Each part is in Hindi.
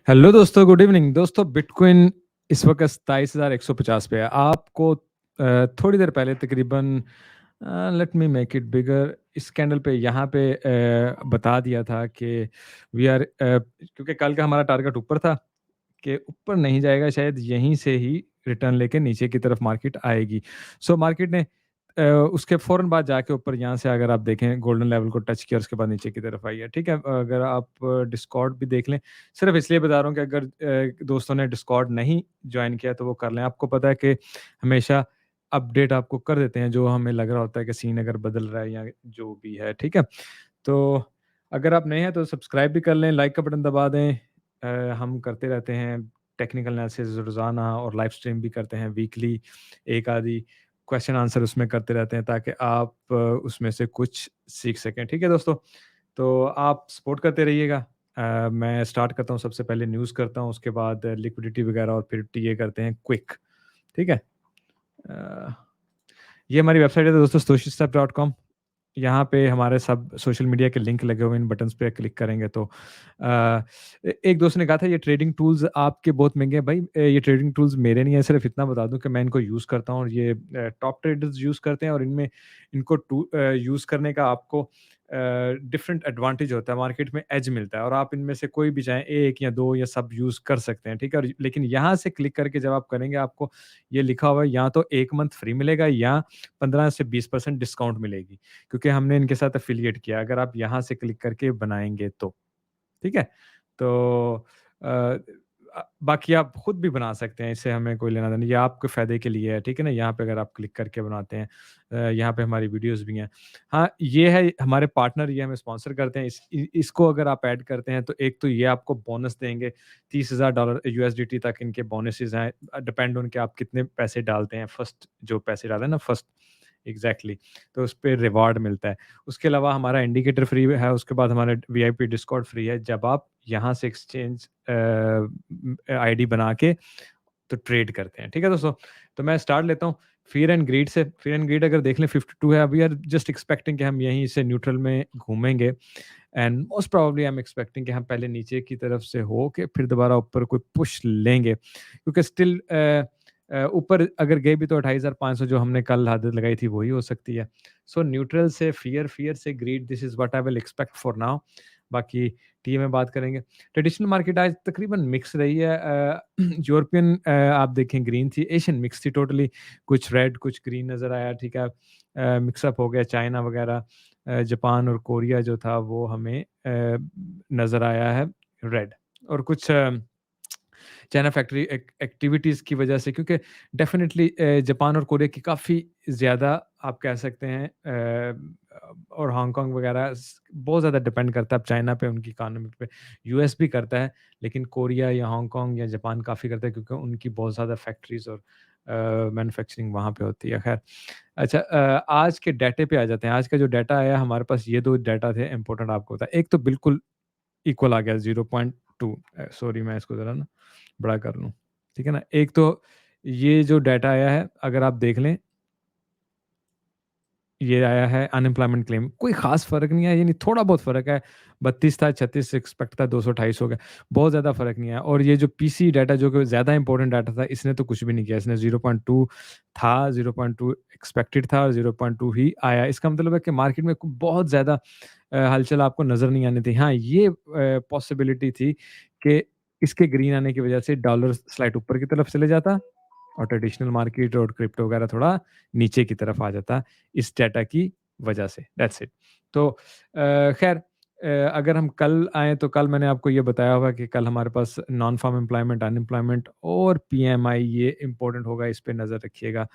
हेलो दोस्तों, गुड इवनिंग। दोस्तों, बिटकॉइन इस वक्त 27,150 पे है। आपको थोड़ी देर पहले तकरीबन let me make it bigger इस कैंडल पे यहाँ पे बता दिया था कि वी आर क्योंकि कल का हमारा टारगेट ऊपर था कि ऊपर नहीं जाएगा, शायद यहीं से ही रिटर्न लेके नीचे की तरफ मार्केट आएगी। सो मार्केट ने उसके फ़ौरन बाद जाके ऊपर यहाँ से अगर आप देखें गोल्डन लेवल को टच किया, उसके बाद नीचे की तरफ आई है। ठीक है? अगर आप डिस्कॉर्ड भी देख लें, सिर्फ़ इसलिए बता रहा हूँ कि अगर दोस्तों ने डिस्कॉर्ड नहीं जॉइन किया तो वो कर लें। आपको पता है कि हमेशा अपडेट आपको कर देते हैं, जो हमें लग रहा होता है कि सीन अगर बदल रहा है या जो भी है, ठीक है? तो अगर आप नए हैं तो सब्सक्राइब भी कर लें, लाइक का बटन दबा दें। हम करते रहते हैं टेक्निकल एनालिसिस रोज़ाना और लाइव स्ट्रीम भी करते हैं वीकली, एक आधी क्वेश्चन आंसर उसमें करते रहते हैं ताकि आप उसमें से कुछ सीख सकें। ठीक है दोस्तों? तो आप सपोर्ट करते रहिएगा। मैं स्टार्ट करता हूँ, सबसे पहले न्यूज़ करता हूँ, उसके बाद लिक्विडिटी वगैरह और फिर टीए करते हैं क्विक। ठीक है? अ, ये हमारी वेबसाइट है दोस्तों, stoichkstep.com। यहाँ पे हमारे सब सोशल मीडिया के लिंक लगे हुए हैं, इन बटन्स पे क्लिक करेंगे तो एक दोस्त ने कहा था ये ट्रेडिंग टूल्स आपके बहुत महंगे हैं। भाई ये ट्रेडिंग टूल्स मेरे नहीं है, सिर्फ इतना बता दूं कि मैं इनको यूज़ करता हूँ और ये टॉप ट्रेडर्स यूज़ करते हैं और इनमें इनको यूज़ करने का आपको डिफरेंट एडवांटेज होता है, मार्केट में एज मिलता है और आप इनमें से कोई भी चाहें एक या दो या सब यूज़ कर सकते हैं। ठीक है? और लेकिन यहाँ से क्लिक करके जब आप करेंगे, आपको ये लिखा हुआ है या तो 1 मंथ फ्री मिलेगा या 15 से 20% डिस्काउंट मिलेगी, क्योंकि हमने इनके साथ एफ़िलिएट किया, अगर आप यहाँ से क्लिक करके बनाएँगे तो, ठीक है? तो अ बाकी आप खुद भी बना सकते हैं, इससे हमें कोई लेना-देना नहीं, ये आपके फ़ायदे के लिए है, ठीक है ना? यहाँ पे अगर आप क्लिक करके बनाते हैं यहाँ पे हमारी वीडियोज़ भी हैं। हाँ, ये है हमारे पार्टनर, ये हमें स्पॉन्सर करते हैं, इसको अगर आप ऐड करते हैं तो एक तो ये आपको बोनस देंगे, $30,000 यूएसडीटी तक इनके बोनसेज़ हैं, डिपेंड ऑन के आप कितने पैसे डालते हैं, फर्स्ट जो पैसे डाले ना फर्स्ट एग्ज़ैक्टली, तो उसपे रिवार्ड मिलता है। उसके अलावा हमारा इंडिकेटर फ्री है, उसके बाद हमारा वीआईपी डिस्कॉर्ड फ्री है। जब आप यहाँ से एक्सचेंज आईडी बना के तो ट्रेड करते हैं। ठीक है दोस्तों? तो मैं स्टार्ट लेता हूँ फ़ियर एंड ग्रीड से। फ़ियर एंड ग्रीड अगर देख लें 52 है, वी आर जस्ट एक्सपेक्टिंग कि हम यहीं से न्यूट्रल में घूमेंगे and most probably I am expecting कि हम पहले नीचे की तरफ से होके फिर दोबारा ऊपर कोई पुश लेंगे, क्योंकि स्टिल ऊपर अगर गए भी तो 28,500 जो हमने कल आदत लगाई थी वही हो सकती है। सो न्यूट्रल से फ़ियर, फ़ियर से greed, this is what I will expect for now. बाकी टीए में बात करेंगे। ट्रेडिशनल मार्केट आज तकरीबन मिक्स रही है। यूरोपियन आप देखें ग्रीन थी, एशियन मिक्स थी टोटली, कुछ रेड कुछ ग्रीन नज़र आया, ठीक है। मिक्सअप हो गया, चाइना वगैरह जापान और कोरिया जो था वो हमें नज़र आया है रेड, और कुछ चाइना फैक्ट्री एक्टिविटीज़ की वजह से, क्योंकि डेफ़िनेटली जापान और कोरिया की काफ़ी ज़्यादा आप कह सकते हैं और हांगकांग वगैरह बहुत ज़्यादा डिपेंड करता है अब चाइना पे, उनकी इकानमी पे। यूएस भी करता है, लेकिन कोरिया या हांगकांग या जापान काफ़ी करता है क्योंकि उनकी बहुत ज़्यादा फैक्ट्रीज़ और मैन्युफैक्चरिंग वहाँ पे होती है। खैर, अच्छा, आज के डाटे पे आ जाते हैं। आज का जो डाटा आया हमारे पास, ये 2 डाटा थे इम्पोर्टेंट, आपको बताएँ। एक तो बिल्कुल इक्वल आ गया 0.2, सॉरी मैं इसको ज़रा ना बड़ा कर लूँ, ठीक है ना? एक तो ये जो डाटा आया है, अगर आप देख लें, ये आया है अनएम्प्लॉयमेंट क्लेम, कोई ख़ास फ़र्क नहीं है, यानी थोड़ा बहुत फ़र्क है, 32 था, 36 एक्सपेक्ट था, 228 हो गया, बहुत ज़्यादा फ़र्क नहीं है। और ये जो पीसी डाटा जो कि ज़्यादा इम्पोर्टेंट डाटा था, इसने तो कुछ भी नहीं किया, इसने 0.2 था, 0.2 एक्सपेक्टेड था और 0.2 ही आया। इसका मतलब है कि मार्केट में बहुत ज़्यादा हलचल आपको नज़र नहीं आनी थी। हाँ, ये पॉसिबिलिटी थी कि इसके ग्रीन आने की वजह से डॉलर स्लाइड ऊपर की तरफ चले जाता और ट्रेडिशनल मार्केट और क्रिप्टो वगैरह थोड़ा नीचे की तरफ आ जाता इस डाटा की वजह से। That's it. तो खैर, अगर हम कल आएँ तो कल मैंने आपको ये बताया होगा कि कल हमारे पास नॉन फार्म एम्प्लॉयमेंट, अनएम्प्लॉयमेंट और पीएमआई, ये इम्पोर्टेंट होगा, इस पे नज़र रखिएगा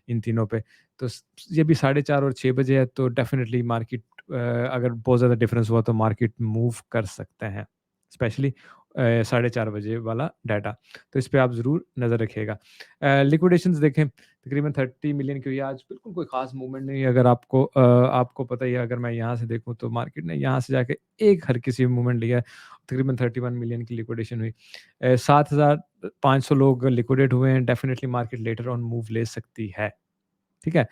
इन तीनों पे। तो ये भी 4:30 और 6 बजे है, तो डेफ़िनिटली मार्केट अगर बहुत ज़्यादा डिफरेंस हुआ तो मार्केट मूव कर सकते हैं, स्पेशली 4:30 बजे वाला डाटा। तो इस पे आप ज़रूर नज़र रखिएगा। लिक्विडेशंस देखें, तकरीबन 30 मिलियन की हुई है आज, बिल्कुल कोई ख़ास मूवमेंट नहीं है। अगर आपको पता ही है, अगर मैं यहाँ से देखूँ तो मार्केट ने यहाँ से जाके एक हल्की सी मूवमेंट लिया है, तकरीबन 31 मिलियन की लिक्विडेशन हुई। 7,500 लोग लिक्विडेट हुए हैं, definitely market later on move ले सकती है। ठीक है?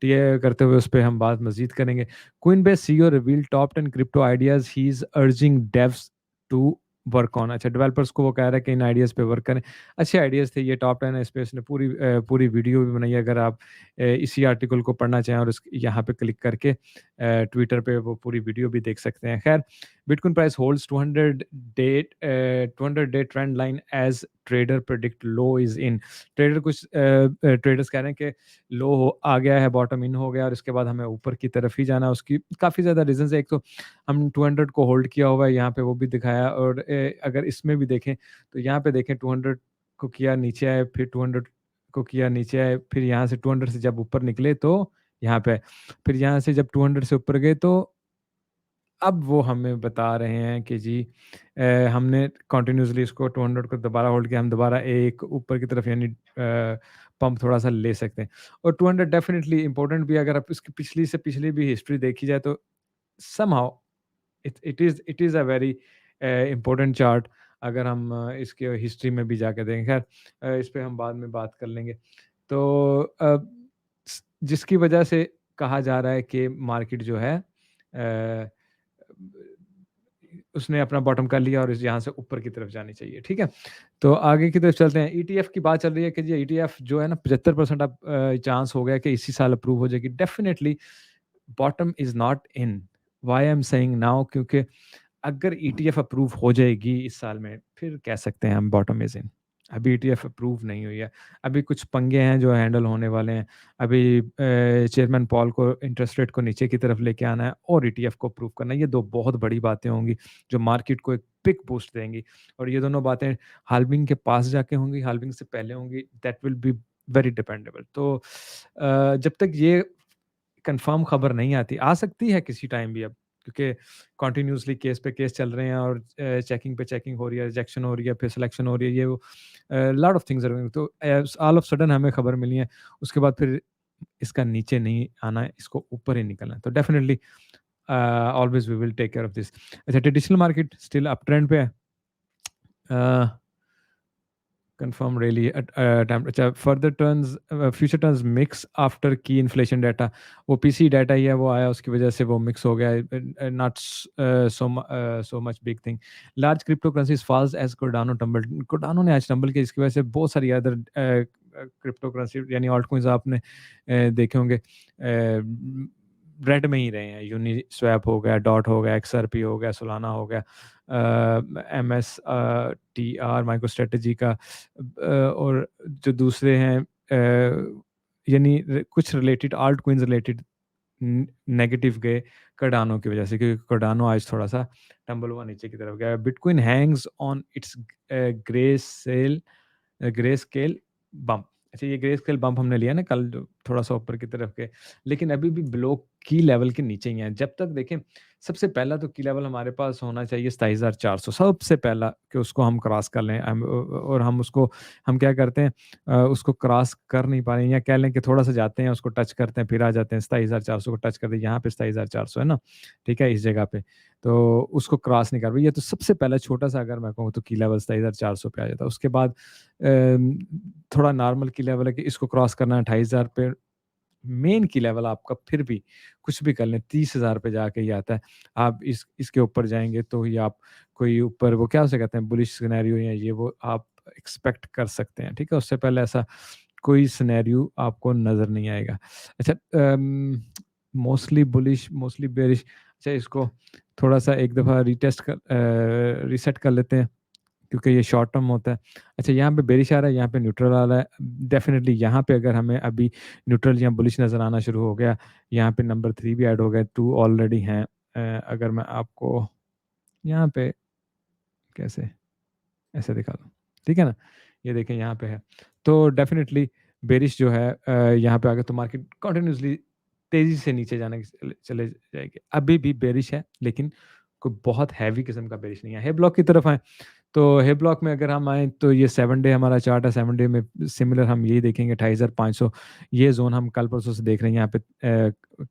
टीए करते हुए उस पे हम बात मज़ीद करेंगे। Coinbase CEO revealed top 10 crypto ideas he is urging devs to work on. अच्छा, डेवलपर्स को वो कह रहा है कि इन आइडियाज़ पे वर्क करें। अच्छे आइडियाज़ थे ये, टॉप 10 है, इस पे उसने पूरी वीडियो भी बनाई है। अगर आप इसी आर्टिकल को पढ़ना चाहें और यहाँ पे क्लिक करके ट्विटर पे वो पूरी वीडियो भी देख सकते हैं। खैर, bitcoin price holds 200 day trend line as trader predict low is in. कुछ ट्रेडर्स कह रहे हैं कि लो आ गया है, बॉटम इन हो गया और इसके बाद हमें ऊपर की तरफ ही जाना है। उसकी काफ़ी ज़्यादा रीज़न्स है। एक तो हम 200 को होल्ड किया हुआ है, यहाँ पे वो भी दिखाया, और अगर इसमें भी देखें तो यहाँ पे देखें 200 को किया, नीचे आए, फिर 200 को किया, नीचे आए, फिर यहाँ से 200 से जब ऊपर निकले तो यहाँ पे, फिर यहाँ से जब 200 से ऊपर गए तो अब वो हमें बता रहे हैं कि जी हमने कंटिन्यूअसली इसको 200 को दोबारा होल्ड किया, हम दोबारा एक ऊपर की तरफ यानी पंप थोड़ा सा ले सकते हैं। और 200 डेफिनेटली इंपॉर्टेंट भी है। अगर आप इसकी पिछली से पिछली भी हिस्ट्री देखी जाए तो somehow it is a very important chart. अगर हम इसके हिस्ट्री में भी जाके देखें, खैर इस पे हम बाद में बात कर लेंगे। तो जिसकी वजह से कहा जा रहा है कि मार्केट जो है उसने अपना बॉटम कर लिया और इस यहाँ से ऊपर की तरफ जानी चाहिए, ठीक है। तो आगे की तरफ चलते हैं। ईटीएफ की बात चल रही है कि जी ईटीएफ जो है ना 75% अब चांस हो गया कि इसी साल अप्रूव हो जाएगी। Definitely bottom is not in. Why I am saying now, क्योंकि अगर ईटीएफ अप्रूव हो जाएगी इस साल में, फिर कह सकते हैं हम बॉटम इज इन। अभी ईटीएफ अप्रूव नहीं हुई है। अभी कुछ पंगे हैं जो हैंडल होने वाले हैं। अभी चेयरमैन पॉल को इंटरेस्ट रेट को नीचे की तरफ लेके आना है और ईटीएफ को अप्रूव करना है। ये 2 बहुत बड़ी बातें होंगी जो मार्केट को एक बिग बूस्ट देंगी, और ये दोनों बातें हाल्विंग के पास जाके होंगी, हाल्विंग से पहले होंगी, that will be very dependable. तो जब तक ये कंफर्म खबर नहीं आती, आ सकती है किसी टाइम भी अब, क्योंकि कंटिन्यूअसली केस पे केस चल रहे हैं और चेकिंग पे चेकिंग हो रही है, रिजेक्शन हो रही है, फिर सिलेक्शन हो रही है, ये वो lot of things are going. तो ऑल ऑफ सडन हमें खबर मिली है, उसके बाद फिर इसका नीचे नहीं आना है, इसको ऊपर ही निकलना है। तो definitely always we will take care of this. अच्छा, traditional market still up trend पे है। Confirm really अच्छा, further turns future turns mix after की इन्फ्लेशन डाटा। वो पीसी डाटा ही है, वो आया, उसकी वजह से वो मिक्स हो गया। Not so much big thing. Large crypto currencies falls as Cardano tumble. Cardano ने आज टम्बल किया, इसकी वजह से बहुत सारी अदर क्रिप्टो करेंसी यानी ऑल्ट कॉइन्स आपने देखे होंगे रेड में ही रहे हैं। यूनी स्वैप हो गया, डॉट हो गया, एक्सआरपी हो गया, सोलाना हो गया, MS T R MicroStrategy का, और जो दूसरे हैं यानी कुछ related alt coins related negative गए कार्डानो की वजह से, क्योंकि कार्डानो आज थोड़ा सा टम्बल हुआ, नीचे की तरफ गया। Bitcoin Hanks on it's grey scale bump. अच्छा, ये ग्रे स्केल बम्प हमने लिया ना कल, जो थोड़ा सा ऊपर की तरफ के, लेकिन अभी भी ब्लो की लेवल के नीचे ही है। जब तक देखें, सबसे पहला तो की लेवल हमारे पास होना चाहिए 27,400, सबसे पहला, कि उसको हम क्रॉस कर लें। और हम उसको, हम क्या करते हैं, उसको क्रॉस कर नहीं पा रहे हैं, या कह लें कि थोड़ा सा जाते हैं, उसको टच करते हैं, फिर आ जाते हैं। 27,400 को टच करते हैं, यहाँ पे 27,400 है ना, ठीक है, इस जगह पे। तो उसको क्रॉस नहीं कर पाई। ये तो सबसे पहला छोटा सा अगर मैं कहूँ तो की लेवल 27,400 पे आ जाता है। उसके बाद थोड़ा नॉर्मल की लेवल है कि इसको क्रॉस करना है 28,000 पे। मेन की लेवल आपका फिर भी कुछ भी कर लें 30,000 पे जाके ही आता है। आप इसके ऊपर जाएँगे तो ही आप कोई ऊपर, वो क्या उसे कहते हैं, बुलिश सिनेरियो या ये वो आप एक्सपेक्ट कर सकते हैं, ठीक है? उससे पहले ऐसा कोई सिनेरियो आपको नज़र नहीं आएगा। अच्छा, मोस्टली बुलिश, मोस्टली बेयरिश। अच्छा, इसको थोड़ा-सा एक दफ़ा रीसेट कर लेते हैं, क्योंकि ये शॉर्ट टर्म होता है। अच्छा, यहाँ पे बेरिश आ रहा है, यहाँ पे न्यूट्रल आ रहा है। डेफ़िनिटली यहाँ पे अगर हमें अभी न्यूट्रल या बुलिश नज़र आना शुरू हो गया, यहाँ पे नंबर 3 भी ऐड हो गया, 2 ऑलरेडी हैं। अगर मैं आपको यहाँ पे कैसे ऐसे दिखा दूँ, ठीक है ना? ये देखें यहाँ पे है। तो डेफ़िनिटली बेरिश जो है यहाँ पे आ गया, तो मार्केट कंटिन्यूअसली तेज़ी से नीचे जाने की चले जाएगी। अभी भी बेरिश है, लेकिन कोई बहुत हैवी किस्म का बेरिश नहीं है। हे ब्लॉक की तरफ आएँ, तो हे ब्लॉक में अगर हम आएँ तो ये 7 डे हमारा चार्ट है। 7 डे में सिमिलर हम यही देखेंगे 28,500। ये ज़ोन हम कल परसों से देख रहे हैं। यहाँ पे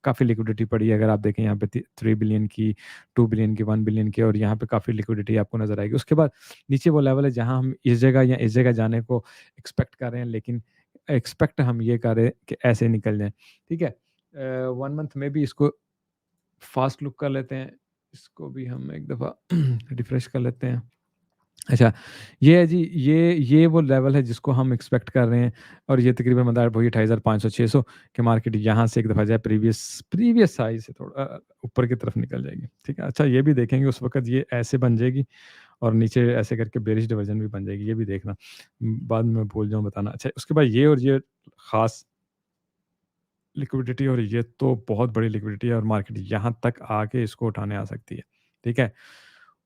काफ़ी लिक्विडिटी पड़ी है। अगर आप देखें यहाँ पे 3 बिलियन की, 2 बिलियन की, 1 बिलियन की, और यहाँ पे काफ़ी लिक्विडिटी आपको नज़र आएगी। उसके बाद नीचे वो लेवल है जहाँ हम इस जगह या इस जगह जाने को एक्सपेक्ट कर रहे हैं, लेकिन एक्सपेक्ट हम ये कर रहे हैं कि ऐसे निकल जाएँ, ठीक है? 1 मंथ में भी इसको फास्ट लुक कर लेते हैं। इसको भी हम एक दफ़ा रिफ्रेश कर लेते हैं। अच्छा, ये है जी, ये वो लेवल है जिसको हम एक्सपेक्ट कर रहे हैं और ये तकरीबन मतलब वही 28,500-600 कि मार्केट यहाँ से एक दफ़ा जाए प्रीवियस प्रीवियस हाई से थोड़ा ऊपर की तरफ निकल जाएगी, ठीक है? अच्छा ये भी देखेंगे उस वक़्त ये ऐसे बन जाएगी और नीचे ऐसे करके बेयरिश डिवीजन भी बन जाएगी, ये भी देखना। बाद में मैं भूल जाऊँ बताना। अच्छा उसके बाद ये और ये ख़ास लिक्विडिटी और ये तो बहुत बड़ी लिक्विडिटी है और मार्केट यहाँ तक आके इसको उठाने आ सकती है, ठीक है?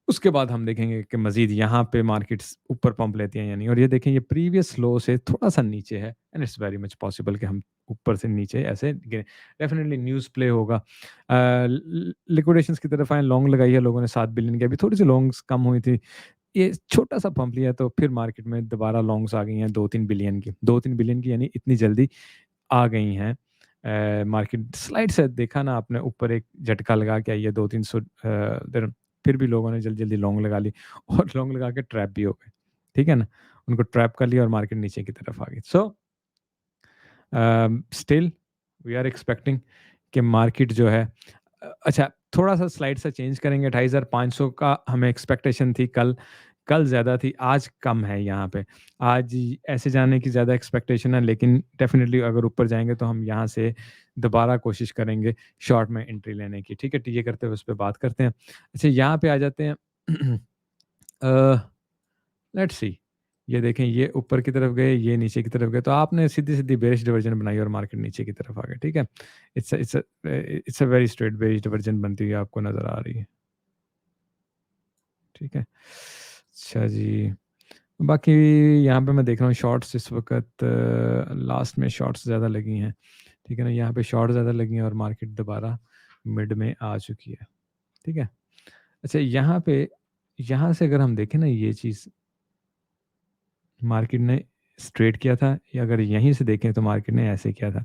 उसके बाद हम देखेंगे कि मज़ीद यहाँ पे मार्केट्स ऊपर पंप लेती हैं या नहीं और ये देखें ये प्रीवियस लो से थोड़ा-सा नीचे है and it's very much possible कि हम ऊपर से नीचे ऐसे गिरें। डेफ़िनिटली न्यूज़ प्ले होगा। लिक्विडेशंस की तरफ आएँ, लॉन्ग लगाई है लोगों ने 7 बिलियन की, अभी थोड़ी-सी लॉन्ग्स कम हुई थी। ये छोटा-सा पंप लिया तो फिर मार्केट में दोबारा लॉन्ग्स आ गई हैं 2-3 बिलियन की। 2-3 बिलियन की यानी इतनी जल्दी आ गई हैं। मार्केट स्लाइड से देखा ना आपने ऊपर एक झटका लगा के आई है 2-300 दिरहम, फिर भी लोगों ने जल्दी-जल्दी लॉन्ग लगा ली और लॉन्ग लगा के ट्रैप भी हो गए। ठीक है ना? उनको ट्रैप कर लिया और मार्केट नीचे की तरफ आ गई। So still we are expecting कि मार्केट जो है अच्छा थोड़ा-सा स्लाइड सा चेंज करेंगे 28,500 का हमें एक्सपेक्टेशन थी कल, कल ज़्यादा थी, आज कम है यहाँ पे। आज ऐसे जाने की ज़्यादा एक्सपेक्टेशन है लेकिन डेफ़िनिटली अगर ऊपर जाएँगे तो हम यहाँ से दोबारा कोशिश करेंगे शॉर्ट में एंट्री लेने की, ठीक है? टीए करते हुए उस पे बात करते हैं। अच्छा यहाँ पे आ जाते हैं अ लेट्स सी ये देखें ये ऊपर की तरफ गए, ये नीचे की तरफ गए, तो आपने सीधी-सीधी बेयरिश डिवीजन बनाई और मार्केट नीचे की तरफ आ गया, ठीक है? It's a very straight bearish division बनती हुई आपको नज़र आ रही है, ठीक है? अच्छा जी, बाकी यहाँ पे मैं देख रहा हूँ शॉर्ट्स इस वक़्त लास्ट में शॉर्ट्स ज़्यादा लगी हैं, ठीक है ना? यहाँ पे शॉर्ट ज़्यादा लगी हैं और मार्केट दोबारा मिड में आ चुकी है, ठीक है? अच्छा यहाँ पे यहाँ से अगर हम देखें ना ये चीज़ मार्केट ने स्ट्रेट किया था या अगर यहीं से देखें तो मार्केट ने ऐसे किया था।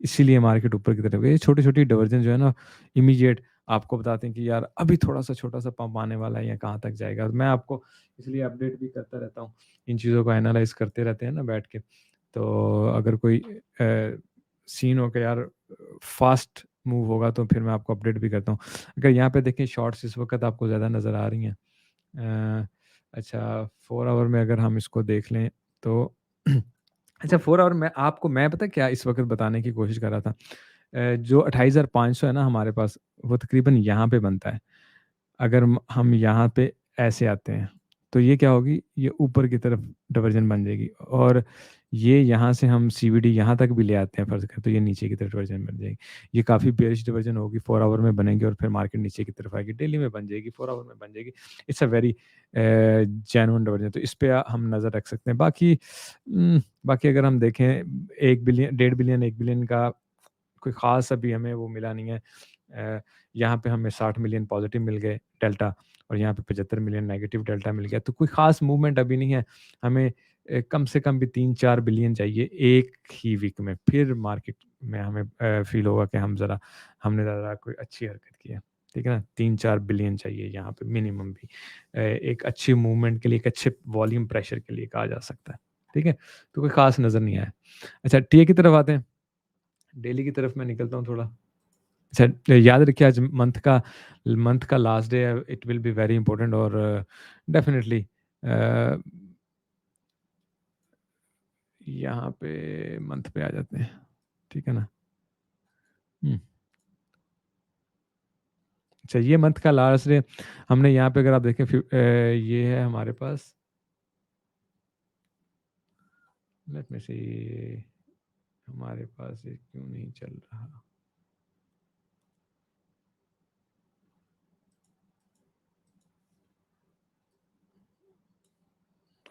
इसीलिए मार्केट ऊपर की तरफ गई। ये छोटी-छोटी डाइवर्जेंस जो है ना इमीडिएट आपको बताते हैं कि यार अभी थोड़ा-सा छोटा-सा पंप आने वाला है या कहाँ तक जाएगा। मैं आपको इसलिए अपडेट भी करता रहता हूँ। इन चीज़ों को एनालाइज़ करते रहते हैं ना बैठ के। तो अगर कोई सीन हो के यार फ़ास्ट मूव होगा तो फिर मैं आपको अपडेट भी करता हूँ। अगर यहाँ पे देखें शॉर्ट्स इस वक़्त आपको ज़्यादा नज़र आ रही हैं। अ, अच्छा 4 आवर में अगर हम इसको देख लें तो अच्छा 4 आवर में आपको मैं पता है क्या इस वक़्त बताने की कोशिश कर रहा था। जो 28,500 है ना हमारे पास, वो तकरीबन यहाँ पे बनता है। अगर हम यहाँ पे ऐसे आते हैं, तो ये क्या होगी, ये ऊपर की तरफ डाइवर्जन बन जाएगी और ये यहाँ से हम सीवीडी यहाँ तक भी ले आते हैं फ़र्ज़ करें, तो ये नीचे की तरफ डाइवर्जन बन जाएगी। ये काफ़ी बेयरिश डाइवर्जन होगी, 4 आवर में बनेगी और फिर मार्केट नीचे की तरफ आएगी। डेली में बन जाएगी, 4 आवर में बन जाएगी। It's a very genuine diversion, तो इस पे हम नज़र रख सकते हैं। बाकी अगर हम देखें 1 बिलियन, डेढ़ बिलियन, 1 बिलियन का कोई ख़ास अभी हमें वो मिला नहीं है। यहाँ पे हमें 60 मिलियन पॉज़िटिव मिल गए डेल्टा और यहाँ पे 75 मिलियन नेगेटिव डेल्टा मिल गया। तो कोई ख़ास मूवमेंट अभी नहीं है। हमें कम से कम भी 3-4 बिलियन चाहिए एक ही वीक में। फिर मार्केट में हमें फ़ील होगा कि हमने ज़रा कोई अच्छी हरकत की है। ठीक है ना? 3-4 बिलियन चाहिए यहाँ पे मिनिमम भी। एक अच्छी मूवमेंट के लिए, एक अच्छे वॉल्यूम प्रेशर के लिए कहा जा सकता है। ठीक है? तो कोई ख़ास नज़र नहीं आया। अच्छा टीए की तरफ आते हैं। डेली की तरफ मैं निकलता हूँ थोड़ा। अच्छा याद रखिए आज मंथ का लास्ट डे है, it will be very important और डेफिनिटली अ, यहाँ पे मंथ पे आ जाते हैं, ठीक है ना? हुँ, अच्छा ये मंथ का लास्ट डे हमने यहाँ पे अगर आप देखें ये है हमारे पास, लेट मी सी हमारे पास ये क्यों नहीं चल रहा?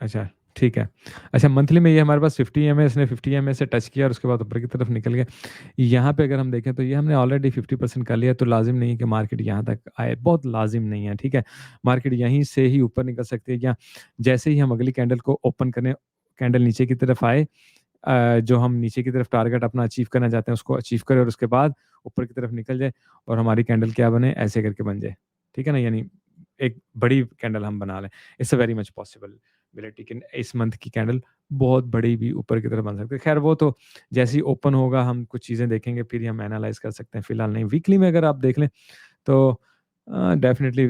अच्छा, ठीक है। अच्छा मंथली में ये हमारे पास 50 ईएमए इसने 50 ईएमए से टच किया और उसके बाद ऊपर की तरफ निकल गया। यहाँ पे अगर हम देखें तो ये हमने ऑलरेडी 50% कर लिया तो लाज़िम नहीं है कि मार्केट यहाँ तक आए, बहुत लाज़िम नहीं है, ठीक है? मार्केट यहीं से ही ऊपर निकल सकती है या जैसे ही हम अगली कैंडल को ओपन करें, कैंडल नीचे की तरफ आए जो हम नीचे की तरफ टारगेट अपना अचीव करना चाहते हैं उसको अचीव करें और उसके बाद ऊपर की तरफ निकल जाए और हमारी कैंडल क्या बने, ऐसे करके बन जाए। ठीक है ना? यानी एक बड़ी कैंडल हम बना लें। It's a very much possibility कि इस मंथ की कैंडल बहुत बड़ी भी ऊपर की तरफ बन सकती है। ख़ैर वो तो जैसे ही ओपन होगा हम कुछ चीज़ें देखेंगे फिर ही हम एनालाइज़ कर सकते हैं, फिलहाल नहीं। वीकली में अगर आप देख लें तो डेफ़िनिटली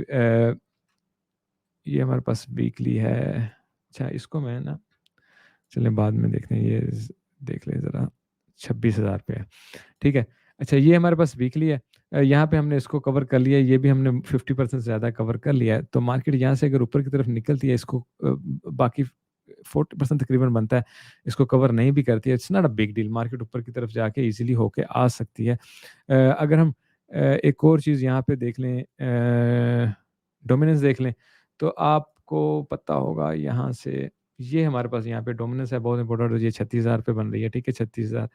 ये हमारे पास वीकली है। अच्छा, इसको मैं ना, चलें बाद में देखते हैं, ये देख लें ज़रा, 26,000 पे है, ठीक है। अच्छा, ये हमारे पास वीकली है। यहाँ पे हमने इसको कवर कर लिया, ये भी हमने 50% से ज़्यादा कवर कर लिया है। तो मार्केट यहाँ से अगर ऊपर की तरफ निकलती है, इसको बाकी 40% तकरीबन बनता है, इसको कवर नहीं भी करती है, it's not a big deal, market ऊपर की तरफ जाके ईज़िली होके आ सकती है। अगर हम एक और चीज़ यहाँ पे देख लें, डोमिनेंस देख लें, तो आपको पता होगा यहाँ से, ये हमारे पास यहाँ पे डोमिनेंस है बहुत इंपॉर्टेंट, और ये 36,000 पे बन रही है, ठीक है। 36,000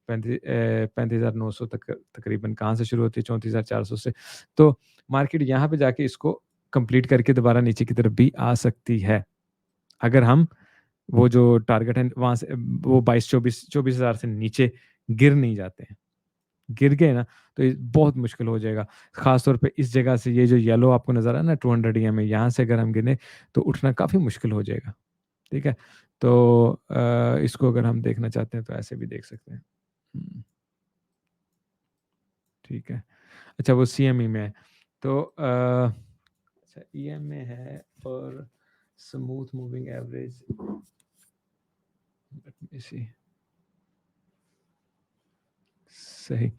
35,900 तक तकरीबन कहाँ से शुरू होती है, 34,400 से। तो मार्केट यहाँ पे जाके इसको कंप्लीट करके दोबारा नीचे की तरफ भी आ सकती है, अगर हम वो जो टारगेट है वहाँ से वो 22-24 से नीचे गिर नहीं जाते हैं। गिर गए ना, तो ये बहुत मुश्किल हो जाएगा। ख़ास तौर पे इस जगह से, ये जो येलो आपको नज़र आ रहा है ना 200 ईएमए, यहाँ से अगर हम गिने तो उठना काफ़ी मुश्किल हो जाएगा, ठीक है? तो इसको अगर हम देखना चाहते हैं तो ऐसे भी देख सकते हैं। ठीक है। अच्छा, वो सीएमई में है। तो अच्छा, ईएम में है, और smooth moving average, let me see, सही।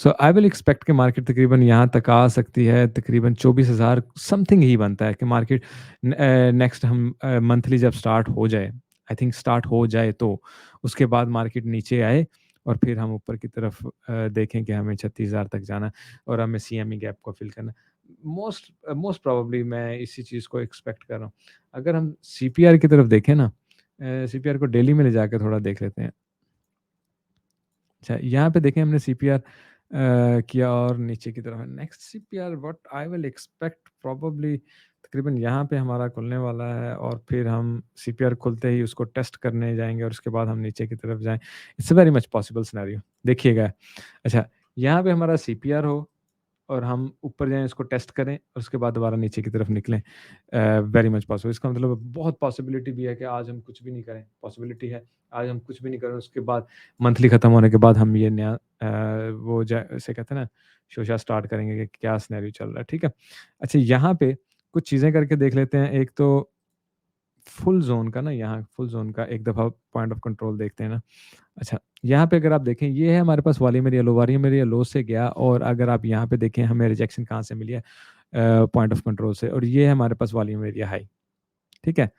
सो आई विल एक्सपेक्ट कि मार्केट तकरीबन यहाँ तक आ सकती है, तकरीबन 24,000 समथिंग ही बनता है कि मार्केट नेक्स्ट हम मंथली जब स्टार्ट हो जाए, आई थिंक स्टार्ट हो जाए, तो उसके बाद मार्केट नीचे आए और फिर हम ऊपर की तरफ देखें कि हमें 36,000 तक जाना है और हमें सीएमई गैप को फिल करना है। मोस्ट मोस्ट प्रोबेबली मैं इसी चीज़ को एक्सपेक्ट कर रहा हूँ। अगर हम सीपीआर की तरफ देखें ना, सीपीआर को डेली में ले जाकर थोड़ा देख लेते हैं। अच्छा, यहाँ पे देखें हमने सीपीआर किया और नीचे की तरफ है। Next CPR what I will expect probably तकरीबन यहाँ पे हमारा खुलने वाला है, और फिर हम सीपीआर खुलते ही उसको टेस्ट करने जाएँगे और उसके बाद हम नीचे की तरफ जाएँ। It's a very much possible scenario, देखिएगा। अच्छा, यहाँ पे हमारा सीपीआर हो और हम ऊपर जाएँ, इसको टेस्ट करें और उसके बाद दोबारा नीचे की तरफ निकलें। वेरी मच पॉसिबल, इसका मतलब बहुत पॉसिबिलिटी भी है कि आज हम कुछ भी नहीं करें, पॉसिबिलिटी है, आज हम कुछ भी नहीं करें, उसके बाद मंथली खत्म होने के बाद हम ये नया वो जैसे कहते हैं ना, शोशा स्टार्ट करेंगे कि क्या सिनेरियो चल रहा है, ठीक है? अच्छा, यहाँ पे कुछ चीज़ें करके देख लेते हैं। एक तो फुल ज़ोन का ना, यहाँ फुल ज़ोन का एक दफ़ा पॉइंट ऑफ कंट्रोल देखते हैं ना। अच्छा, यहाँ पे अगर आप देखें, ये है हमारे पास volume area, low volume area low से गया, और अगर आप यहाँ पे देखें हमें रिजेक्शन कहाँ से मिली है, पॉइंट ऑफ कंट्रोल से, और ये है हमारे पास वॉल्यूम एरिया हाई, ठीक है?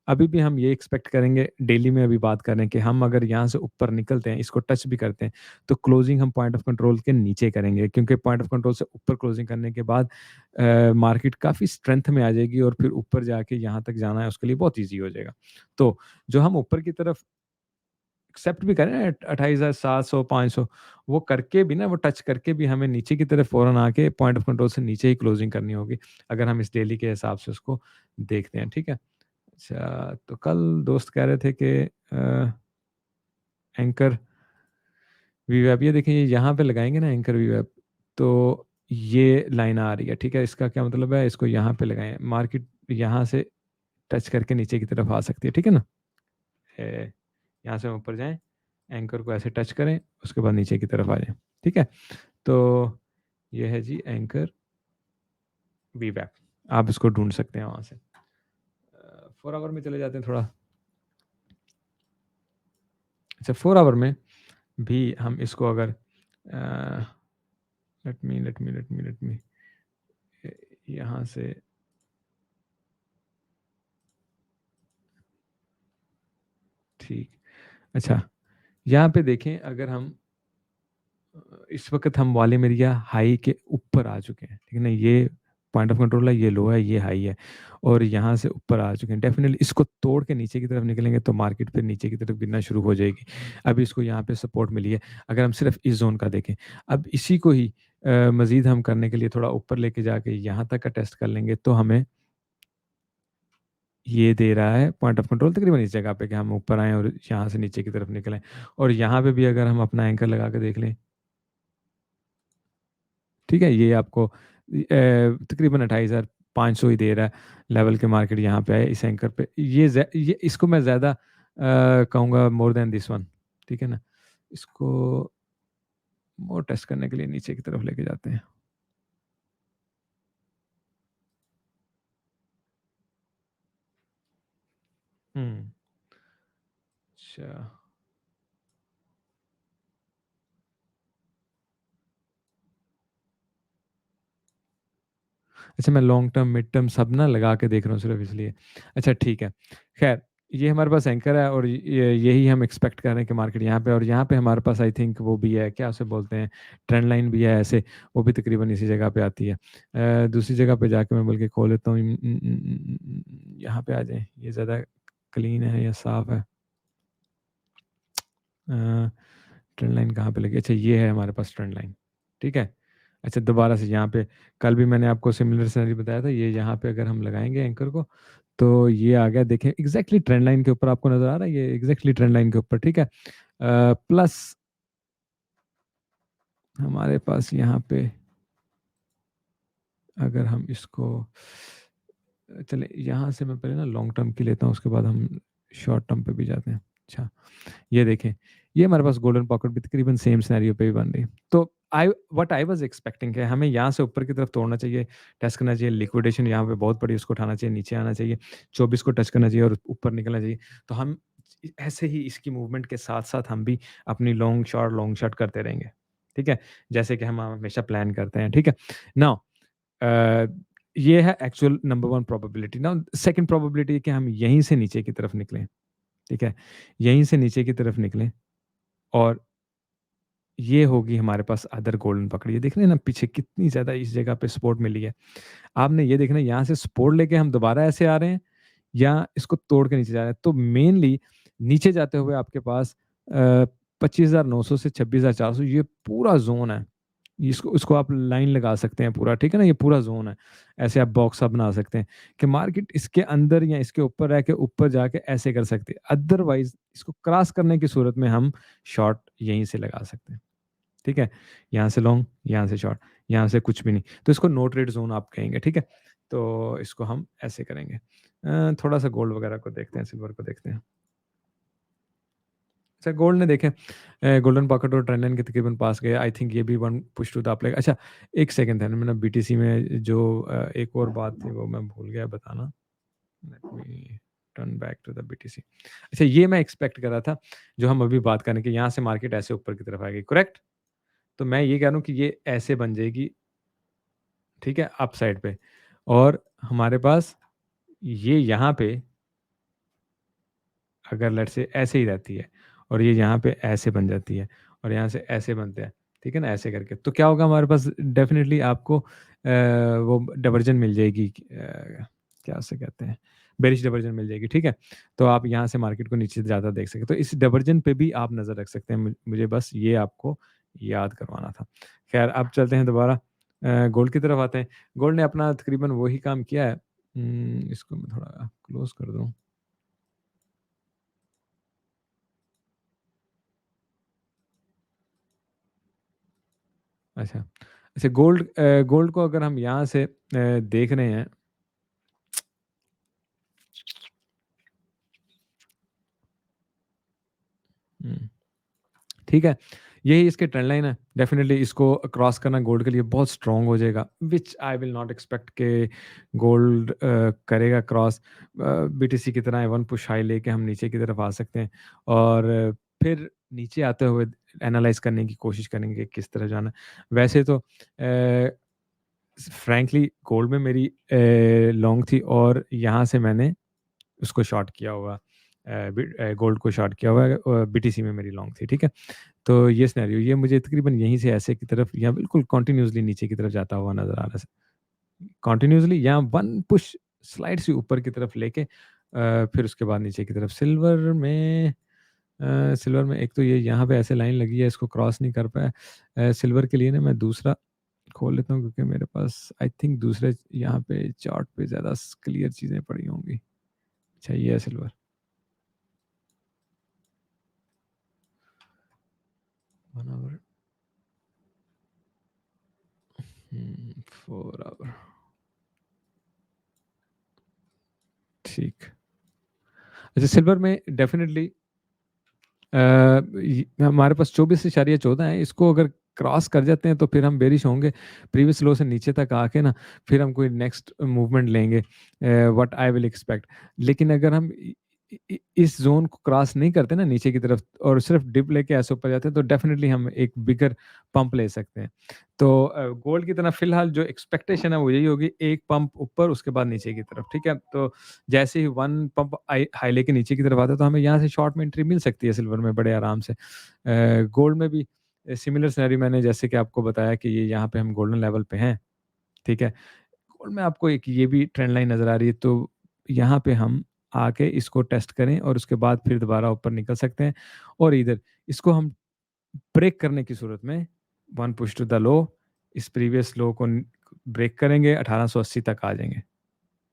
अभी भी हम ये एक्सपेक्ट करेंगे, डेली में अभी बात कर रहे हैं कि हम अगर यहाँ से ऊपर निकलते हैं, इसको टच भी करते हैं, तो क्लोजिंग हम पॉइंट ऑफ कंट्रोल के नीचे करेंगे, क्योंकि पॉइंट ऑफ कंट्रोल से ऊपर क्लोजिंग करने के बाद मार्केट काफ़ी स्ट्रेंथ में आ जाएगी, और फिर ऊपर जाके यहाँ तक जाना है उसके लिए बहुत ईज़ी हो जाएगा। तो जो हम ऊपर की तरफ एक्सेप्ट भी करें ना 28,700 500, वो करके भी ना, वो टच करके भी हमें नीचे की तरफ फ़ौरन आके पॉइंट ऑफ कंट्रोल से नीचे ही क्लोजिंग करनी होगी, अगर हम इस डेली के हिसाब से उसको देखते हैं, ठीक है? अच्छा, तो कल दोस्त कह रहे थे कि एंकर वीवैप, ये देखिए, ये यहाँ पे लगाएँगे ना एंकर वीवैप, तो ये लाइन आ रही है, ठीक है? इसका क्या मतलब है, इसको यहाँ पे लगाएँ, मार्केट यहाँ से टच करके नीचे की तरफ आ सकती है, ठीक है ना? यहाँ से हम ऊपर जाएँ, एंकर को ऐसे टच करें, उसके बाद नीचे की तरफ आ जाएँ, ठीक है? तो ये है जी एंकर वीवैप, आप इसको ढूँढ सकते हैं वहाँ से। 4 आवर में चले जाते हैं थोड़ा। अच्छा, 4 आवर में भी हम इसको अगर लेट मी यहाँ से, ठीक। अच्छा, यहाँ पे देखें, अगर हम इस वक़्त हम वॉल्यूम एरिया हाई के ऊपर आ चुके हैं, ठीक है ना? ये पॉइंट ऑफ कंट्रोल है, ये लो है, ये हाई है, और यहाँ से ऊपर आ चुके हैं। डेफ़िनिटली इसको तोड़ के नीचे की तरफ निकलेंगे तो मार्केट फिर नीचे की तरफ गिरना शुरू हो जाएगी। अभी इसको यहाँ पे सपोर्ट मिली है, अगर हम सिर्फ़ इस ज़ोन का देखें। अब इसी को ही मज़ीद हम करने के लिए थोड़ा ऊपर लेके जाके यहाँ तक का टेस्ट कर लेंगे, तो हमें ये दे रहा है पॉइंट ऑफ कंट्रोल तकरीबन इस जगह पे कि हम ऊपर आएँ और यहाँ से नीचे की तरफ निकलें। और यहाँ पे भी अगर हम अपना एंकर लगा के देख लें, ठीक है? ये आपको तकरीबन 28,500 ही दे रहा है, लेवल के मार्केट यहाँ पे है इस एंकर पे। ये इसको मैं ज़्यादा कहूँगा मोर दैन दिस वन, ठीक है ना? इसको मोर टेस्ट करने के लिए नीचे की तरफ लेके जाते हैं। हुँ, अच्छा। अच्छा, मैं लॉन्ग टर्म, मिड टर्म सब ना लगा के देख रहा हूँ सिर्फ़ इसलिए। अच्छा ठीक है। ख़ैर ये हमारे पास एंकर है और यही हम एक्सपेक्ट कर रहे हैं कि मार्केट यहाँ पे और यहाँ पे हमारे पास आई थिंक वो भी है, क्या उसे बोलते हैं, ट्रेंड लाइन भी है ऐसे, वो भी तकरीबन इसी जगह पे आती है। दूसरी जगह पे जाके मैं बल्कि खोल लेता हूँ यहाँ पे आ जाएँ, ये ज़्यादा क्लीन है या साफ़ है? अ, ट्रेंड लाइन कहाँ पे लगी? अच्छा ये है हमारे पास ट्रेंड लाइन, ठीक है? अच्छा दोबारा से यहाँ पे कल भी मैंने आपको सिमिलर सिनेरियो बताया था, ये यहाँ पे अगर हम लगाएँगे एंकर को, तो ये आ गया देखें एग्ज़ैक्टली ट्रेंड लाइन के ऊपर आपको नज़र आ रहा है? ये एग्ज़ैक्टली ट्रेंड लाइन के ऊपर, ठीक है? प्लस हमारे पास यहाँ पे अगर हम इसको चलें यहाँ से मैं पहले ना लॉन्ग टर्म की लेता हूँ, उसके बाद हम शॉर्ट टर्म पे भी जाते हैं। अच्छा। ये देखें, ये हमारे पास गोल्डन पॉकेट भी तकरीबन सेम सिनेरियो पे ही बन रही है। तो आई वाज़ एक्सपेक्टिंग है हमें यहाँ से ऊपर की तरफ तोड़ना चाहिए, टेस्ट करना चाहिए, लिक्विडेशन यहाँ पे बहुत बड़ी उसको उठाना चाहिए, नीचे आना चाहिए, 24 को टच करना चाहिए और ऊपर निकलना चाहिए। तो हम ऐसे ही इसकी मूवमेंट के साथ-साथ हम भी अपनी लॉन्ग शॉट करते रहेंगे। ठीक है? जैसे कि हम हमेशा प्लान करते हैं, ठीक है? नाउ अ, ये है actual number 1 probability. Now second probability है कि हम यहीं से नीचे की तरफ निकलें, ठीक है? यहीं से नीचे की तरफ निकलें और ये होगी हमारे पास अदर गोल्डन पकड़। ये देख रहे हैं ना पीछे कितनी ज़्यादा इस जगह पे सपोर्ट मिली है। आपने ये देखना है यहाँ से सपोर्ट लेके हम दोबारा ऐसे आ रहे हैं या इसको तोड़ के नीचे जा रहे हैं। तो मेनली नीचे जाते हुए आपके पास 25,900 से 26,400 ये पूरा ज़ोन है। इसको इसको आप लाइन लगा सकते हैं पूरा, ठीक है ना? ये पूरा ज़ोन है। ऐसे आप बॉक्स सा बना सकते हैं कि मार्केट इसके अंदर या इसके ऊपर रह के ऊपर जाके ऐसे कर सकते हैं। अदरवाइज़ इसको क्रॉस करने की सूरत में हम शॉर्ट यहीं से लगा सकते हैं। ठीक है? यहाँ से लॉन्ग, यहाँ से शॉर्ट, यहाँ से कुछ भी नहीं। तो इसको नो ट्रेड ज़ोन आप कहेंगे, ठीक है? तो इसको हम ऐसे करेंगे। थोड़ा-सा गोल्ड वगैरह को देखते हैं, सिल्वर को देखते हैं। अच्छा गोल्ड ने देखें गोल्डन पॉकेट और ट्रेंड लाइन के तकरीबन पास गए। आई थिंक ये भी one push to the up leg अच्छा एक सेकंड था मैंने बीटीसी में जो एक और बात थी वो मैं भूल गया बताना। Let me turn back to the BTC. अच्छा ये मैं एक्सपेक्ट कर रहा था, जो हम अभी बात करें कि यहाँ से मार्केट ऐसे ऊपर की तरफ आएगी, करेक्ट? तो मैं ये कह रहा हूँ कि ये ऐसे बन जाएगी, ठीक है? अप साइड पे और हमारे पास ये यहाँ पे अगर लेट्स से ऐसे ही रहती है और ये यहाँ पे ऐसे बन जाती है और यहाँ से ऐसे बनते हैं, ठीक है ना? ऐसे करके, तो क्या होगा हमारे पास डेफ़िनिटली आपको वो डाइवर्जन मिल जाएगी क्या उसे कहते हैं? बेरिश डाइवर्जन मिल जाएगी, ठीक है? तो आप यहाँ से मार्केट को नीचे ज़्यादा देख सकते हैं। तो इस डाइवर्जन पे भी आप नज़र रख सकते हैं। मुझे बस ये आपको याद करवाना था। ख़ैर अब चलते हैं दोबारा गोल्ड की तरफ आते हैं। गोल्ड ने अपना तकरीबन वही काम किया है। इसको मैं थोड़ा क्लोज़ कर दूँ। अच्छा। अच्छा गोल्ड को अगर हम यहाँ से देख रहे हैं हुँ, ठीक है? यही इसकी ट्रेंड लाइन है। डेफ़िनिटली इसको क्रॉस करना गोल्ड के लिए बहुत स्ट्रॉन्ग हो जाएगा, which I will not expect के गोल्ड करेगा क्रॉस। बीटीसी की तरह वन पुश हाई लेके हम नीचे की तरफ आ सकते हैं और फिर नीचे आते हुए एनालाइज़ करने की कोशिश करेंगे कि किस तरह जाना है। वैसे तो फ्रैंकली गोल्ड में मेरी लॉन्ग थी और यहाँ से मैंने उसको शॉर्ट किया हुआ गोल्ड को शॉर्ट किया हुआ है बीटीसी में मेरी लॉन्ग थी, ठीक है? तो ये सिनेरियो ये मुझे तकरीबन यहीं से ऐसे की तरफ या बिल्कुल कंटीन्यूअसली नीचे की तरफ जाता हुआ नज़र आ रहा है। कंटीन्यूअसली या वन पुश स्लाइड से ऊपर की तरफ लेके फिर उसके बाद नीचे की तरफ सिल्वर में एक तो ये यहाँ पे ऐसे लाइन लगी है इसको क्रॉस नहीं कर पाया। सिल्वर के लिए ना मैं दूसरा खोल लेता हूँ क्योंकि मेरे पास आई थिंक दूसरे यहाँ पे चार्ट पे ज़्यादा क्लियर चीज़ें पड़ी होंगी। अच्छा ये है सिल्वर। 1 आवर 4 आवर ठीक। अच्छा सिल्वर में डेफ़िनिटली हमारे पास 24.14 है, इसको अगर क्रॉस कर जाते हैं तो फिर हम बेरिश होंगे। प्रीवियस लो से नीचे तक आके ना फिर हम कोई नेक्स्ट मूवमेंट लेंगे व्हाट आई विल एक्सपेक्ट। लेकिन अगर हम इस ज़ोन को क्रॉस नहीं करते ना नीचे की तरफ और सिर्फ़ डिप लेके ऐसे ऊपर जाते हैं, तो डेफ़िनिटली हम एक बिगर पंप ले सकते हैं। तो गोल्ड की तरह फ़िलहाल जो एक्सपेक्टेशन है वो यही होगी, एक पंप ऊपर उसके बाद नीचे की तरफ, ठीक है? तो जैसे ही 1 पंप हाई लेके नीचे की तरफ आता है, तो हमें यहाँ से शॉर्ट में एंट्री मिल सकती है सिल्वर में बड़े आराम से। गोल्ड में भी सिमिलर सिनेरियो मैंने जैसे कि आपको बताया कि ये यहाँ पे हम गोल्डन लेवल पे हैं, ठीक है? गोल्ड में आपको एक ये भी ट्रेंड लाइन नज़र आ रही है, तो यहाँ पे हम आके इसको टेस्ट करें और उसके बाद फिर दोबारा ऊपर निकल सकते हैं और इधर इसको हम ब्रेक करने की सूरत में 1 पुश टू द लो, इस प्रीवियस लो को ब्रेक करेंगे, 1880 तक आ जाएँगे।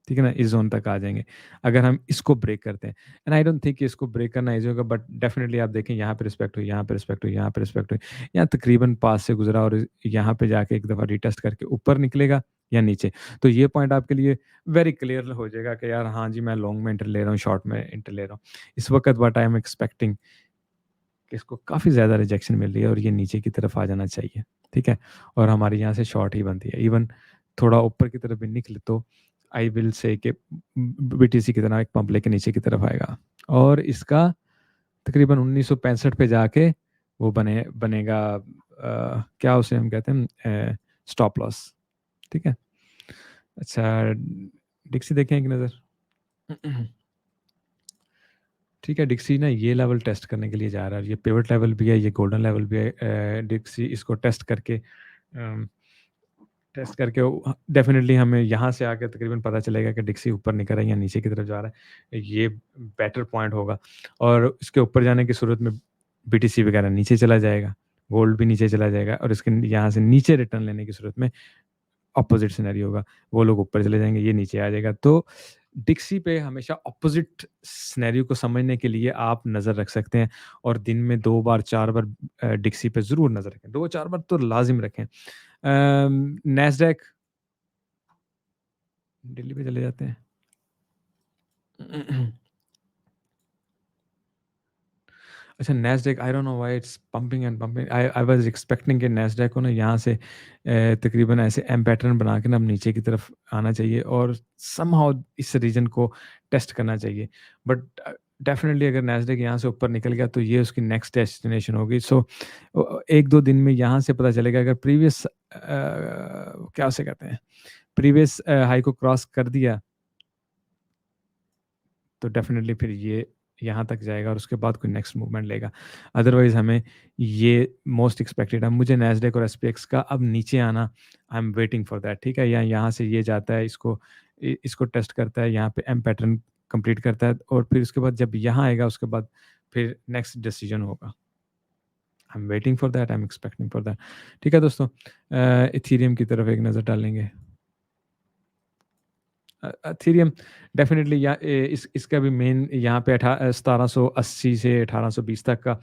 ठीक है ना? इस ज़ोन तक आ जाएँगे, अगर हम इसको ब्रेक करते हैं। एंड आई डोंट थिंक कि इसको ब्रेक करना ईज़ी होगा, बट डेफिनिटली आप देखें यहाँ पे रिस्पेक्ट हुई, यहाँ पे रिस्पेक्ट हुई, यहाँ पे रिस्पेक्ट हुई। यहाँ तकरीबन पास से गुज़रा और यहाँ पे जाके एक दफ़ा रीटेस्ट करके ऊपर निकलेगा या नीचे। तो ये पॉइंट आपके लिए वेरी क्लियर हो जाएगा कि यार हाँ जी, मैं लॉन्ग में एंट्री ले रहा हूँ, शॉर्ट में एंट्री ले रहा हूँ। इस वक़्त व्हाट आई एम एक्सपेक्टिंग कि इसको काफ़ी ज़्यादा रिजेक्शन मिल रही है और ये नीचे की तरफ आ जाना चाहिए, ठीक है? और हमारी यहाँ से शॉर्ट ही बनती है। इवन थोड़ा ऊपर की तरफ भी निकले तो आई विल से कि बीटीसी की तरह एक पंप लेके नीचे की तरफ आएगा और इसका तकरीबन 1965 पे जाके वो बनेगा क्या उसे हम कहते हैं स्टॉप लॉस, ठीक है? अच्छा, डिक्सी देखें एक नज़र। ठीक है, डिक्सी ना ये लेवल टेस्ट करने के लिए जा रहा है। ये पिवट लेवल भी है, ये गोल्डन लेवल भी है। डिक्सी इसको टेस्ट करके डेफ़िनिटली हमें यहाँ से आके तकरीबन पता चलेगा कि डिक्सी ऊपर निकल रहा है या नीचे की तरफ जा रहा है। ये बेटर पॉइंट होगा और इसके ऊपर जाने की सूरत में बीटीसी वगैरह नीचे चला जाएगा, गोल्ड भी नीचे चला जाएगा और इसके यहाँ से नीचे रिटर्न लेने की सूरत में अपोज़िट सिनेरियो होगा। वो लोग ऊपर चले जाएँगे, ये नीचे आ जाएगा। तो डिक्सी पे हमेशा अपोज़िट सिनेरियो को समझने के लिए आप नज़र रख सकते हैं और दिन में 2 बार, 4 बार डिक्सी पे ज़रूर नज़र रखें। 2-4 बार तो लाज़िम रखें। नैस्डैक दिल्ली पे चले जाते हैं। अच्छा, Nasdaq I don't know why it's pumping and pumping. I I was expecting कि नैस्डैक को ना यहाँ से तकरीबन ऐसे एम पैटर्न बना के ना अब नीचे की तरफ आना चाहिए और समहाउ इस रीजन को टेस्ट करना चाहिए। बट डेफ़िनिटली अगर नैस्डैक यहाँ से ऊपर निकल गया तो ये उसकी नेक्स्ट डेस्टिनेशन होगी। सो 1-2 दिन में यहाँ से पता चलेगा अगर प्रीवियस क्या उसे कहते हैं, प्रीवियस हाई को क्रॉस कर दिया तो डेफ़िनेटली फिर ये यहाँ तक जाएगा और उसके बाद कोई नेक्स्ट मूवमेंट लेगा। अदरवाइज़ हमें ये मोस्ट एक्सपेक्टेड है। मुझे नैस्डैक और एसपीएक्स का अब नीचे आना I am waiting for that, ठीक है? या यहाँ से ये जाता है, इसको टेस्ट करता है, यहाँ पे एम पैटर्न कंप्लीट करता है और फिर उसके बाद जब यहाँ आएगा उसके बाद फिर नेक्स्ट डिसीज़न होगा। I am waiting for that, I am expecting for that. ठीक है दोस्तों, इथेरियम की तरफ एक नज़र डालेंगे। इथेरियम डेफ़िनेटली या इसका भी मेन यहाँ पे 1780 से 1820 तक का,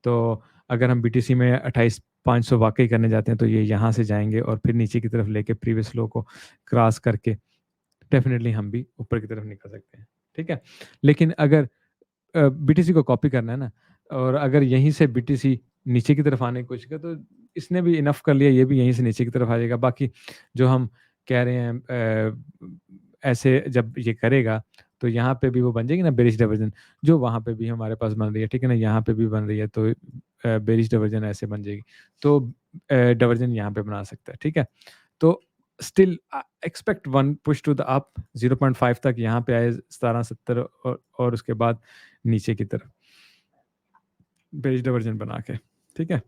तो अगर हम बीटीसी में 28,500 वाक़ई करने जाते हैं, तो ये यहाँ से जाएँगे और फिर नीचे की तरफ लेके प्रीवियस लो को क्रॉस करके डेफ़िनेटली हम भी ऊपर की तरफ निकल सकते हैं, ठीक है? लेकिन अगर बीटीसी को कॉपी करना है ना और अगर यहीं से बीटीसी नीचे की तरफ आने की कोशिश करे, तो इसने भी इनफ कर लिया, ये भी यहीं से नीचे की तरफ आ जाएगा। बाकी जो हम कह रहे हैं ऐसे जब ये करेगा, तो यहाँ पे भी वो बन जाएगी ना बेरिश डाइवर्जन, जो वहाँ पे भी हमारे पास बन रही है, ठीक है ना? यहाँ पे भी बन रही है, तो बेरिश डाइवर्जन ऐसे बन जाएगी। तो डाइवर्जन यहाँ पे बना सकता है, ठीक है? तो still expect 1 push to the up 0.5 तक यहाँ पे आए 1770 और उसके बाद नीचे की तरफ बेरिश डाइवर्जन बना के, ठीक है?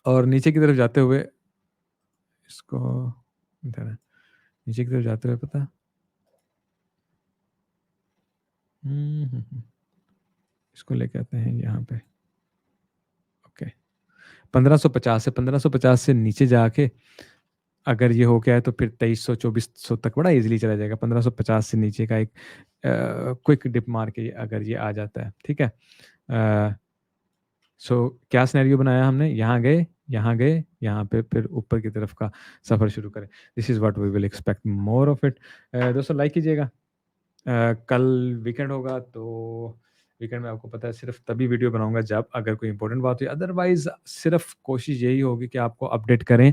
और नीचे की तरफ जाते हुए इसको इधर है, नीचे की तरफ जाते हुए पता इसको लेके आते हैं यहाँ पे, ओके। 1550 है, 1550 से नीचे जाके अगर ये हो गया है तो फिर 2300-2400 तक बड़ा ईज़िली चला जाएगा। 1550 से नीचे का एक क्विक डिप मार के अगर ये आ जाता है, ठीक है? सो क्या सिनेरियो बनाया हमने? यहाँ गए, यहाँ पे फिर ऊपर की तरफ का सफ़र शुरू करें। This is what we will expect more of it. दोस्तों लाइक कीजिएगा। कल वीकेंड होगा तो वीकेंड में आपको पता है सिर्फ तभी वीडियो बनाऊँगा जब अगर कोई इंपॉर्टेंट बात हुई, अदरवाइज़ सिर्फ कोशिश यही होगी कि आपको अपडेट करें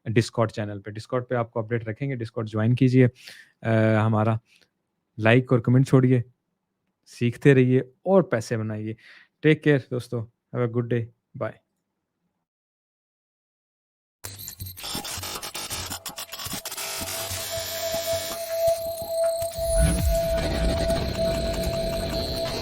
डिस्कॉर्ड चैनल पे। डिस्कॉर्ड पे आपको अपडेट रखेंगे, डिस्कॉर्ड जॉइन कीजिए हमारा, लाइक और कमेंट छोड़िए, सीखते रहिए और पैसे बनाइए। टेक केयर दोस्तों, have a good day, bye.